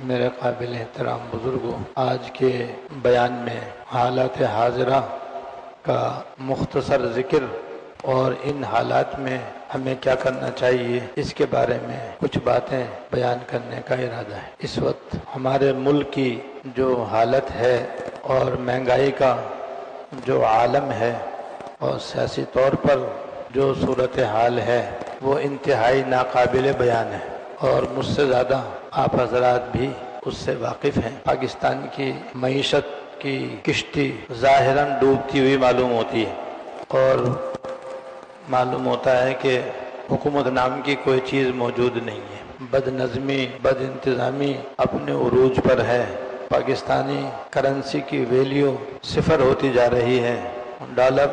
میرے قابل احترام بزرگوں، آج کے بیان میں حالات حاضرہ کا مختصر ذکر اور ان حالات میں ہمیں کیا کرنا چاہیے اس کے بارے میں کچھ باتیں بیان کرنے کا ارادہ ہے۔ اس وقت ہمارے ملک کی جو حالت ہے اور مہنگائی کا جو عالم ہے اور سیاسی طور پر جو صورتحال ہے وہ انتہائی ناقابل بیان ہے، اور مجھ سے زیادہ آپ حضرات بھی اس سے واقف ہیں۔ پاکستان کی معیشت کی کشتی ظاہراً ڈوبتی ہوئی معلوم ہوتی ہے، اور معلوم ہوتا ہے کہ حکومت نام کی کوئی چیز موجود نہیں ہے۔ بد نظمی، بد انتظامی اپنے عروج پر ہے۔ پاکستانی کرنسی کی ویلیو صفر ہوتی جا رہی ہے، ڈالر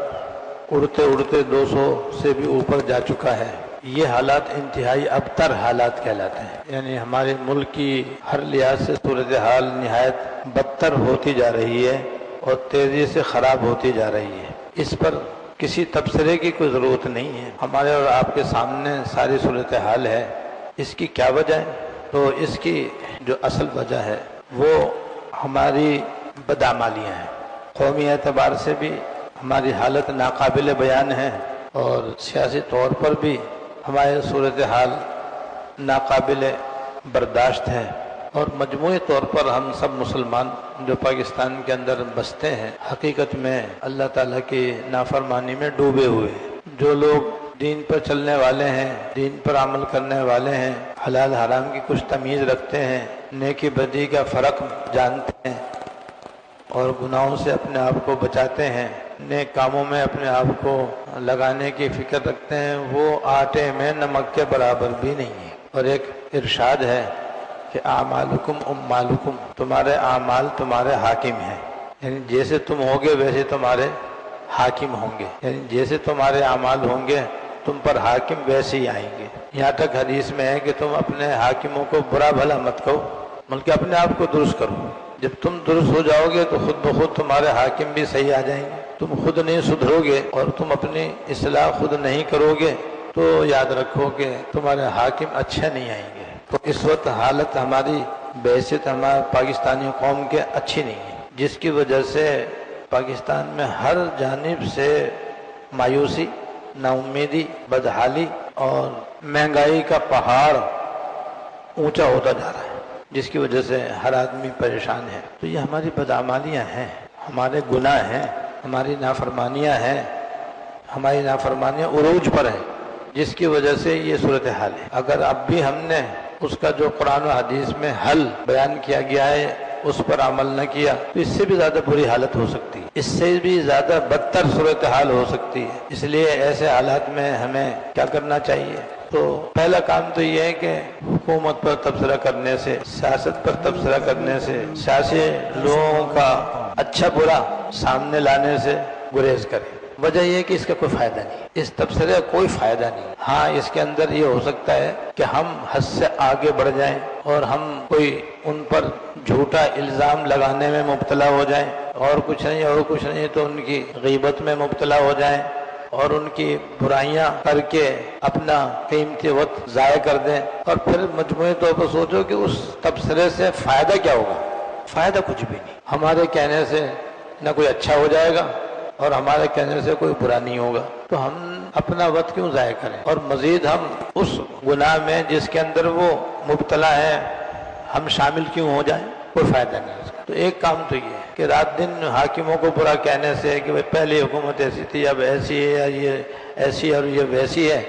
اڑتے اڑتے 200 سے بھی اوپر جا چکا ہے۔ یہ حالات انتہائی ابتر حالات کہلاتے ہیں، یعنی ہمارے ملک کی ہر لحاظ سے صورتحال نہایت بدتر ہوتی جا رہی ہے اور تیزی سے خراب ہوتی جا رہی ہے۔ اس پر کسی تبصرے کی کوئی ضرورت نہیں ہے، ہمارے اور آپ کے سامنے ساری صورتحال ہے۔ اس کی کیا وجہ ہے؟ تو اس کی جو اصل وجہ ہے وہ ہماری بدعمالیاں ہیں۔ قومی اعتبار سے بھی ہماری حالت ناقابل بیان ہے، اور سیاسی طور پر بھی ہماری صورتحال ناقابل برداشت ہے، اور مجموعی طور پر ہم سب مسلمان جو پاکستان کے اندر بستے ہیں حقیقت میں اللہ تعالیٰ کی نافرمانی میں ڈوبے ہوئے ہیں۔ جو لوگ دین پر چلنے والے ہیں، دین پر عمل کرنے والے ہیں، حلال حرام کی کچھ تمیز رکھتے ہیں، نیکی بدی کا فرق جانتے ہیں اور گناہوں سے اپنے آپ کو بچاتے ہیں، نیک کاموں میں اپنے آپ کو لگانے کی فکر رکھتے ہیں، وہ آٹے میں نمک کے برابر بھی نہیں ہے۔ اور ایک ارشاد ہے کہ اعمالکم اموالکم، تمہارے اعمال تمہارے حاکم ہیں، یعنی جیسے تم ہوگے ویسے تمہارے حاکم ہوں گے، یعنی جیسے تمہارے اعمال ہوں گے تم پر حاکم ویسے ہی آئیں گے۔ یہاں تک حدیث میں ہے کہ تم اپنے حاکموں کو برا بھلا مت کہو بلکہ اپنے آپ کو درست کرو۔ جب تم درست ہو جاؤ گے تو خود بخود تمہارے حاکم بھی صحیح آ جائیں گے۔ تم خود نہیں سدھرو گے اور تم اپنی اصلاح خود نہیں کرو گے تو یاد رکھو کہ تمہارے حاکم اچھے نہیں آئیں گے۔ تو اس وقت حالت ہماری بحیثیت ہمارے پاکستانی قوم کے اچھی نہیں ہے، جس کی وجہ سے پاکستان میں ہر جانب سے مایوسی، نا امیدی، بدحالی اور مہنگائی کا پہاڑ اونچا ہوتا جا رہا ہے، جس کی وجہ سے ہر آدمی پریشان ہے۔ تو یہ ہماری بدعمالیاں ہیں، ہمارے گناہ ہیں، ہماری نافرمانیاں ہیں، ہماری نافرمانیاں عروج پر ہیں، جس کی وجہ سے یہ صورتحال ہے۔ اگر اب بھی ہم نے اس کا جو قرآن و حدیث میں حل بیان کیا گیا ہے اس پر عمل نہ کیا تو اس سے بھی زیادہ بری حالت ہو سکتی ہے، اس سے بھی زیادہ بدتر صورتحال ہو سکتی ہے۔ اس لیے ایسے حالات میں ہمیں کیا کرنا چاہیے؟ تو پہلا کام تو یہ ہے کہ حکومت پر تبصرہ کرنے سے، سیاست پر تبصرہ کرنے سے، سیاسی لوگوں کا اچھا برا سامنے لانے سے گریز کرے۔ وجہ یہ ہے کہ اس کا کوئی فائدہ نہیں، اس تبصرے کا کوئی فائدہ نہیں۔ ہاں اس کے اندر یہ ہو سکتا ہے کہ ہم حد سے آگے بڑھ جائیں اور ہم کوئی ان پر جھوٹا الزام لگانے میں مبتلا ہو جائیں، اور کچھ نہیں تو ان کی غیبت میں مبتلا ہو جائیں اور ان کی برائیاں کر کے اپنا قیمتی وقت ضائع کر دیں، اور پھر مجموعی طور پر سوچو کہ اس تبصرے سے فائدہ کیا ہوگا؟ فائدہ کچھ بھی نہیں۔ ہمارے کہنے سے نہ کوئی اچھا ہو جائے گا اور ہمارے کہنے سے کوئی برا نہیں ہوگا، تو ہم اپنا وقت کیوں ضائع کریں؟ اور مزید ہم اس گناہ میں جس کے اندر وہ مبتلا ہے ہم شامل کیوں ہو جائیں؟ کوئی فائدہ نہیں اس کا۔ تو ایک کام تو یہ ہے کہ رات دن حاکموں کو برا کہنے سے کہ پہلی حکومت ایسی تھی اب ایسی ہے، یا یہ ایسی اور یہ ویسی ہے،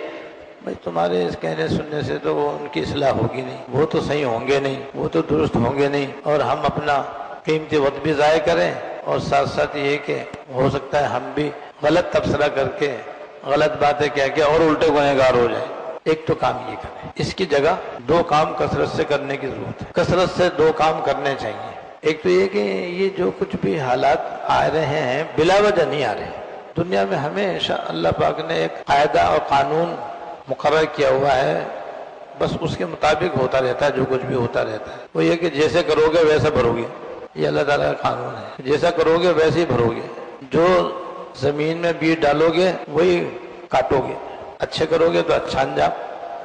بھائی تمہارے اس کہنے سننے سے تو وہ ان کی اصلاح ہوگی نہیں، وہ تو صحیح ہوں گے نہیں، وہ تو درست ہوں گے نہیں، اور ہم اپنا قیمتی وقت بھی ضائع کریں، اور ساتھ ساتھ یہ کہ ہو سکتا ہے ہم بھی غلط تبصرہ کر کے غلط باتیں کہہ کے اور الٹے گنہگار ہو جائیں۔ ایک تو کام یہ کریں، اس کی جگہ دو کام کثرت سے کرنے کی ضرورت ہے۔ کثرت سے دو کام کرنے چاہیے۔ ایک تو یہ کہ یہ جو کچھ بھی حالات آ رہے ہیں بلا وجہ نہیں آ رہے۔ دنیا میں ہمیشہ اللہ پاک نے ایک قاعدہ اور قانون مقرر کیا ہوا ہے، بس اس کے مطابق ہوتا رہتا ہے، جو کچھ بھی ہوتا رہتا ہے۔ وہ یہ کہ جیسے کرو گے ویسا بھرو گے، یہ اللہ تعالیٰ کا قانون ہے۔ جیسا کرو گے ویسے ہی بھرو گے، جو زمین میں بیج ڈالو گے وہی کاٹو گے۔ اچھے کرو گے تو اچھا انجام،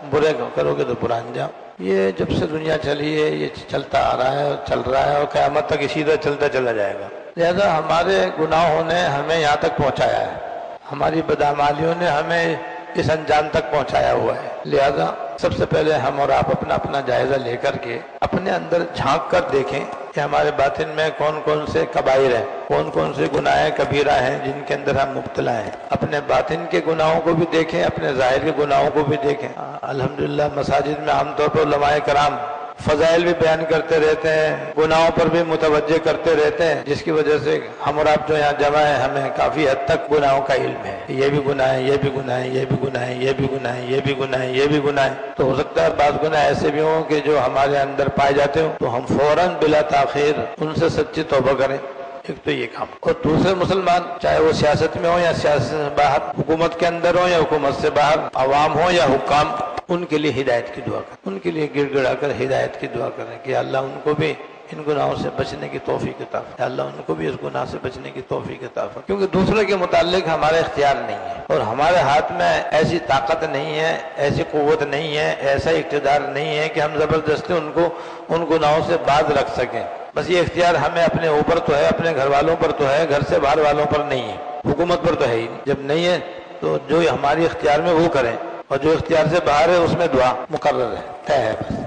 برے کرو گے تو برا انجام۔ یہ جب سے دنیا چلی ہے یہ چلتا آ رہا ہے اور چل رہا ہے اور قیامت تک اسی طرح چلتا چلا جائے گا. لہذا ہمارے گناہوں نے ہمیں یہاں تک پہنچایا ہے، ہماری بدعمالیوں نے ہمیں اس انجام تک پہنچایا ہوا ہے. لہذا سب سے پہلے ہم اور آپ اپنا جائزہ لے کر کے اپنے اندر جھانک کر دیکھیں کہ ہمارے باطن میں کون کون سے کبائر ہیں، کون کون سے گناہ کبیرہ ہیں جن کے اندر ہم مبتلا ہیں. اپنے باطن کے گناہوں کو بھی دیکھیں، اپنے ظاہر کے گناہوں کو بھی دیکھیں. الحمدللہ مساجد میں عام طور پر علماء کرام فضائل بھی بیان کرتے رہتے ہیں، گناہوں پر بھی متوجہ کرتے رہتے ہیں، جس کی وجہ سے ہم اور آپ جو یہاں جمع ہیں ہمیں کافی حد تک گناہوں کا علم ہے. یہ بھی گناہ ہے، یہ بھی گناہ ہے، یہ بھی گناہ ہے، یہ بھی گناہ ہے، یہ بھی گناہ ہے، یہ بھی گناہ ہے. تو ہو سکتا ہے بعض گناہ ایسے بھی ہوں کہ جو ہمارے اندر پائے جاتے ہوں تو ہم فوراً بلا تاخیر ان سے سچی توبہ کریں. ایک تو یہ کام. اور دوسرے مسلمان چاہے وہ سیاست میں ہوں یا سیاست سے باہر، حکومت کے اندر ہوں یا حکومت سے باہر، عوام ہوں یا حکام، ان کے لیے ہدایت کی دعا کریں، ان کے لیے گڑ گڑا کر ہدایت کی دعا کریں کہ اللہ ان کو بھی ان گناہوں سے بچنے کی توفیق عطا فرمائے، اللہ ان کو بھی اس گناہ سے بچنے کی توفیق عطا فرمائے. کیونکہ دوسرے کے متعلق ہمارا اختیار نہیں ہے اور ہمارے ہاتھ میں ایسی طاقت نہیں ہے، ایسی قوت نہیں ہے، ایسا اقتدار نہیں ہے کہ ہم زبردستی ان کو ان گناہوں سے باز رکھ سکیں. بس یہ اختیار ہمیں اپنے اوپر تو ہے، اپنے گھر والوں پر تو ہے، گھر سے باہر والوں پر نہیں ہے، حکومت پر تو ہے ہی نہیں. جب نہیں ہے تو جو ہماری اختیار میں وہ کریں، اور جو اختیار سے باہر ہے اس میں دعا مقرر ہے، طے ہے بس.